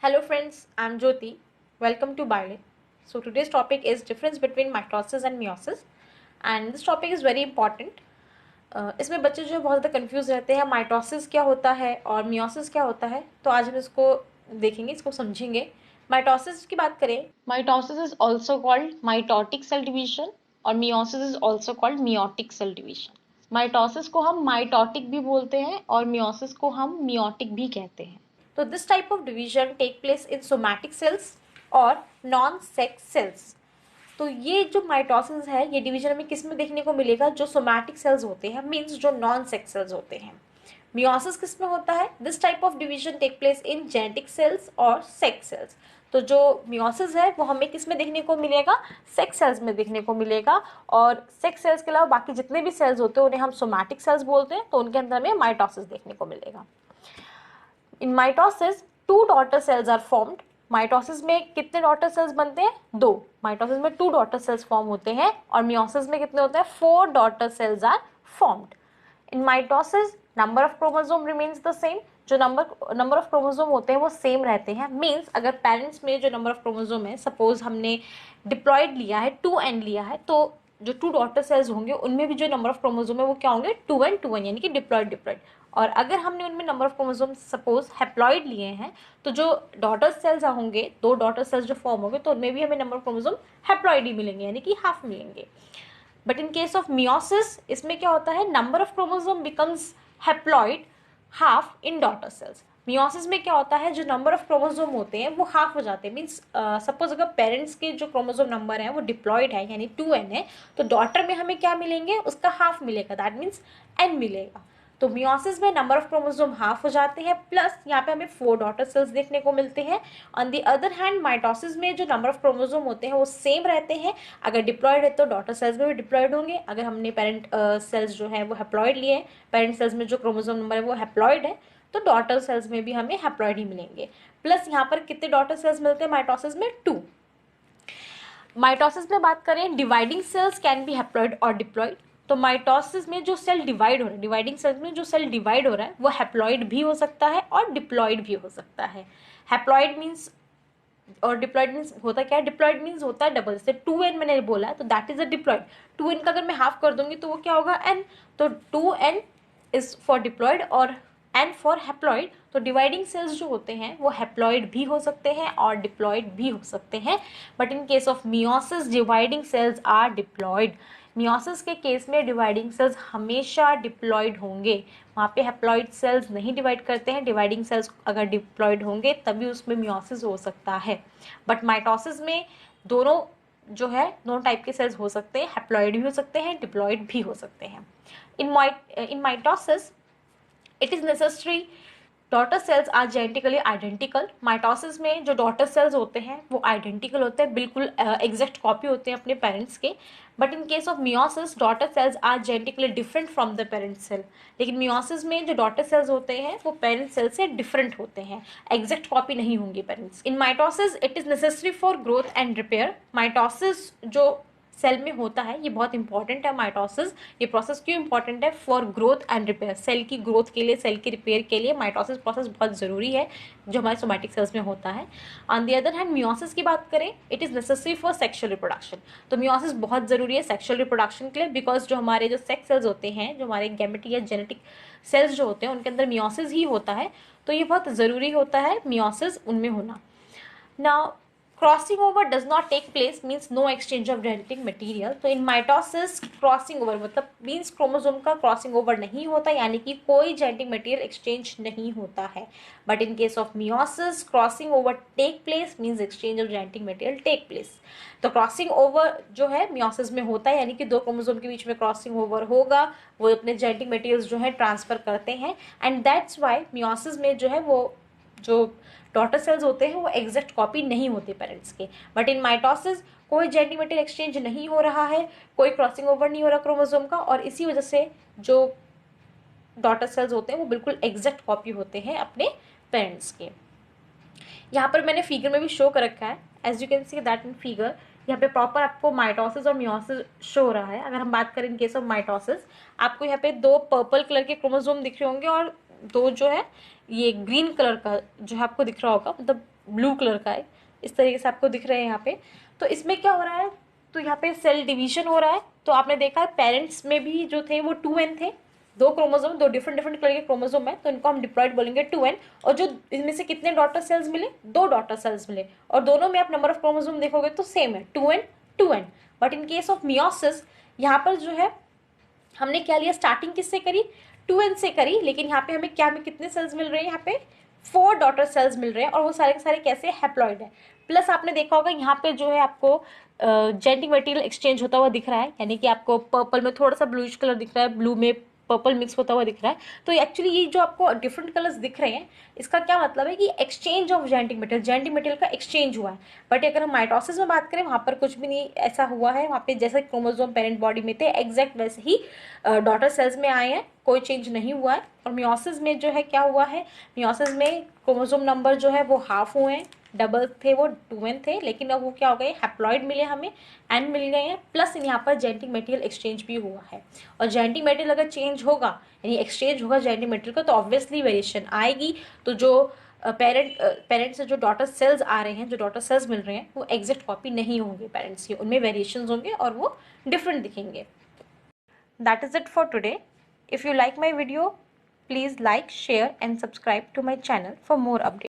Hello friends, I'm Jyoti. Welcome to BIO-LIN. So today's topic is difference between mitosis and meiosis, and this topic is very important. इसमें बच्चे जो बहुत ज़्यादा confuse रहते हैं, mitosis क्या होता है और मियोसिस क्या होता है, तो आज हम इसको देखेंगे, इसको समझेंगे. माइटोसिस की बात करें, mitosis is also called mitotic cell division और meiosis is also called meiotic cell division. Mitosis को हम माइटोटिक भी बोलते हैं और मियोसिस को हम मियोटिक भी कहते हैं. तो this type of division take place in somatic cells और नॉन सेक्स सेल्स. तो ये जो माइटोसिस है, ये डिवीजन हमें किस में देखने को मिलेगा? जो सोमैटिक सेल्स होते हैं, मीन्स जो नॉन सेक्स सेल्स होते हैं. मियोसिस किस में होता है? This type of division take place in genetic cells और सेक्स सेल्स. तो जो मियोसिस है वो हमें किस में देखने को मिलेगा? सेक्स सेल्स में देखने को मिलेगा. और सेक्स सेल्स के अलावा बाकी जितने भी सेल्स होते हैं उन्हें हम सोमैटिक सेल्स बोलते हैं, तो उनके अंदर हमें माइटोसिस देखने को मिलेगा. In mitosis 2 daughter cells are formed. Mitosis में कितने डॉटर सेल्स बनते हैं? 2. माइटोसिस में 2 डॉटर सेल्स फॉर्म होते हैं और मियोसिस में कितने होते हैं? 4 daughter cells are formed. In mitosis number of chromosome remains the same. जो नंबर ऑफ क्रोमोसोम होते हैं वो सेम रहते हैं. मीन्स अगर पेरेंट्स में जो नंबर ऑफ क्रोमोसोम है, सपोज हमने डिप्लॉइड लिया है, 2n लिया है, तो जो 2 डॉटर सेल्स होंगे उनमें भी जो नंबर ऑफ क्रोमोसोम है वो क्या होंगे? 2n 2n, यानी कि डिप्लॉइड. और अगर हमने उनमें number of chromosome suppose haploid लिए हैं, तो जो डॉटर सेल्स होंगे, 2 डॉटर सेल्स जो फॉर्म होंगे, तो उनमें भी हमें नंबर ऑफ क्रोमोसोम हैप्लॉइड ही मिलेंगे, यानी कि हाफ मिलेंगे. But in case of meiosis, इसमें क्या होता है? Number of chromosome becomes haploid half in daughter cells. Meiosis में क्या होता है? जो नंबर ऑफ क्रोमोसोम होते हैं वो हाफ हो जाते हैं. मीन्स सपोज अगर पेरेंट्स के जो क्रोमोसोम नंबर है वो डिप्लॉइड है, यानी 2n है, तो डॉटर में हमें क्या मिलेंगे? उसका हाफ मिलेगा, दैट मीन्स n मिलेगा. तो मियोसिस में नंबर ऑफ क्रोमोसोम हाफ हो जाते हैं, प्लस यहाँ पे हमें 4 डॉटर सेल्स देखने को मिलते हैं. On the other hand mitosis में जो नंबर ऑफ क्रोमोसोम होते हैं वो सेम रहते हैं. अगर डिप्लॉइड है तो डॉटर सेल्स में भी डिप्लॉइड होंगे. अगर हमने पेरेंट सेल्स जो है वो हैप्लॉइड लिए हैं, पेरेंट सेल्स में जो क्रोमोसोम नंबर है वो हैप्लॉइड है, तो डॉटर सेल्स में भी हमें हैप्लॉइड ही मिलेंगे. प्लस यहाँ पर कितने डॉटर सेल्स मिलते हैं माइटोसिस में? 2. माइटोसिस में बात करें, dividing cells can be haploid और डिप्लॉइड. तो माइटोसिस में जो सेल डिवाइड हो रहा है, डिवाइडिंग सेल्स में जो सेल डिवाइड हो रहा है वो हैप्लॉइड भी हो सकता है और डिप्लॉइड भी हो सकता है. हैप्लॉइड मीन्स और डिप्लॉइड मीन्स होता क्या है? डिप्लॉइड मीन्स होता है डबल. जैसे 2n मैंने बोला तो that is a diploid. 2n का अगर मैं हाफ कर दूंगी तो वो क्या होगा? n. तो 2n इज फॉर डिप्लॉइड और n फॉर हैप्लॉइड. तो डिवाइडिंग सेल्स जो होते हैं वो हैप्लॉइड भी हो सकते हैं और डिप्लॉइड भी हो सकते हैं. But in case of meiosis, dividing cells are diploid. Meiosis के केस में डिवाइडिंग सेल्स हमेशा डिप्लॉइड होंगे. वहाँ पे हैप्लॉइड सेल्स नहीं डिवाइड करते हैं. डिवाइडिंग सेल्स अगर डिप्लॉइड होंगे तभी उसमें मियोसिस हो सकता है. बट माइटोसिस में दोनों जो है, दोनों टाइप के सेल्स हो सकते हैं. हैप्लॉइड भी हो सकते हैं, डिप्लॉइड भी हो सकते हैं. In mitosis it is necessary daughter cells are genetically identical. Mitosis में जो डॉटर सेल्स होते हैं वो आइडेंटिकल होते हैं, बिल्कुल एग्जैक्ट कॉपी होते हैं अपने पेरेंट्स के. But in case of meiosis daughter cells are genetically different from the parent cell. लेकिन मियोसिस में जो डॉटर सेल्स होते हैं वो पेरेंट सेल से डिफरेंट होते हैं, एग्जैक्ट कॉपी नहीं होंगी parents. In mitosis it is necessary for growth and repair. Mitosis जो सेल में होता है ये बहुत इंपॉर्टेंट है. माइटोसिस ये प्रोसेस क्यों इंपॉर्टेंट है? For growth and repair. Cell की ग्रोथ के लिए, सेल की रिपेयर के लिए माइटोसिस प्रोसेस बहुत ज़रूरी है जो हमारे सोमैटिक सेल्स में होता है. On the other hand meiosis की बात करें, it is necessary for sexual reproduction. तो मियोसिस बहुत ज़रूरी है सेक्शुअल रिप्रोडक्शन के लिए, बिकॉज जो हमारे जो सेक्स सेल्स होते हैं, जो हमारे गैमेटिक या जेनेटिक सेल्स जो होते हैं उनके अंदर मियोसिस ही होता है. तो ये बहुत ज़रूरी होता है मियोसिस उनमें होना. Now crossing over does not take place, means no exchange of genetic material. तो इन माइटोसिस क्रॉसिंग ओवर मतलब मीन्स क्रोमोसोम का क्रॉसिंग ओवर नहीं होता, यानी कि कोई जेनेटिक मटेरियल एक्सचेंज नहीं होता है. But in case of meiosis crossing over take place, means exchange of genetic material take place. तो क्रॉसिंग ओवर जो है मियोसिस में होता है, यानी कि 2 क्रोमोसोम के बीच में क्रॉसिंग ओवर होगा, वो अपने जेनेटिक मटेरियल्स जो है ट्रांसफर करते हैं. एंड दैट्स वाई मियोसिस में जो है वो जो डॉटर सेल्स होते हैं वो एग्जैक्ट कॉपी नहीं होते पेरेंट्स के. बट इन माइटोसिस कोई जेनेटिक मटेरियल एक्सचेंज नहीं हो रहा है, कोई क्रॉसिंग ओवर नहीं हो रहा क्रोमोसोम का, और इसी वजह से जो डॉटर सेल्स होते हैं वो बिल्कुल एग्जैक्ट कॉपी होते हैं अपने पेरेंट्स के. यहाँ पर मैंने फिगर में भी शो कर रखा है, as you can see that in figure. यहाँ पे प्रॉपर आपको माइटोसिस और मियोसिस शो हो रहा है. अगर हम बात करें इन केस ऑफ माइटोसिस, आपको यहाँ पे 2 पर्पल कलर के क्रोमोसोम दिख रहे होंगे और 2 जो है ये ग्रीन कलर का जो है आपको दिख रहा होगा, मतलब ब्लू कलर का है, इस तरीके से आपको दिख रहे हैं यहाँ पे। तो इसमें क्या हो रहा है, तो यहाँ पे सेल डिवीजन हो रहा है। तो आपने देखा है पेरेंट्स में भी जो थे वो 2n थे, दो क्रोमोसोम, दो डिफरेंट डिफरेंट कलर के क्रोमोसोम है, तो इनको हम डिप्लॉइड बोलेंगे 2n। और जो इनमें से कितने डॉटर सेल्स मिले, 2 डॉटर सेल्स मिले, और दोनों में आप नंबर ऑफ क्रोमोसोम देखोगे तो सेम है 2n 2n। But in case of meiosis यहाँ पर जो है हमने क्या लिया, स्टार्टिंग किससे करी, 2n से करी, लेकिन यहाँ पे हमें क्या, हमें कितने सेल्स मिल रहे हैं, यहाँ पे 4 डॉटर सेल्स मिल रहे हैं, और वो सारे के सारे कैसे, हैप्लॉइड है। प्लस आपने देखा होगा यहाँ पे जो है आपको जेनेटिक मटेरियल एक्सचेंज होता हुआ दिख रहा है, यानी कि आपको पर्पल में थोड़ा सा ब्लूइश कलर दिख रहा है, ब्लू में पर्पल मिक्स होता हुआ दिख रहा है। तो एक्चुअली ये जो आपको डिफरेंट कलर्स दिख रहे हैं, इसका क्या मतलब है कि एक्सचेंज ऑफ जेनेटिक मटेरियल का एक्सचेंज हुआ है। बट अगर हम माइटोसिस में बात करें, वहाँ पर कुछ भी नहीं ऐसा हुआ है, वहाँ पे जैसे क्रोमोसोम पेरेंट बॉडी में थे एग्जैक्ट वैसे ही डॉटर सेल्स में आए हैं, कोई चेंज नहीं हुआ है। और मियोसिस में जो है क्या हुआ है, मियोसिस में क्रोमोसोम नंबर जो है वो हाफ हुए हैं, डबल थे वो 2n थे, लेकिन अब वो क्या हो गए, हैप्लॉइड मिले हमें, n मिल गए हैं। प्लस यहाँ पर जेनेटिक मटेरियल एक्सचेंज भी हुआ है। और जेनेटिक मटेरियल अगर चेंज होगा, यानी एक्सचेंज होगा जेनेटिक मटेरियल का, तो ऑब्वियसली वेरिएशन आएगी। तो जो पेरेंट से जो डॉटर सेल्स आ रहे हैं, जो डॉटर सेल्स मिल रहे हैं, वो एग्जैक्ट कॉपी नहीं होंगे पेरेंट्स के, उनमें वेरिएशंस होंगे और वो डिफरेंट दिखेंगे। That is it for today. If you like my video, please like, share and subscribe to my channel for more updates.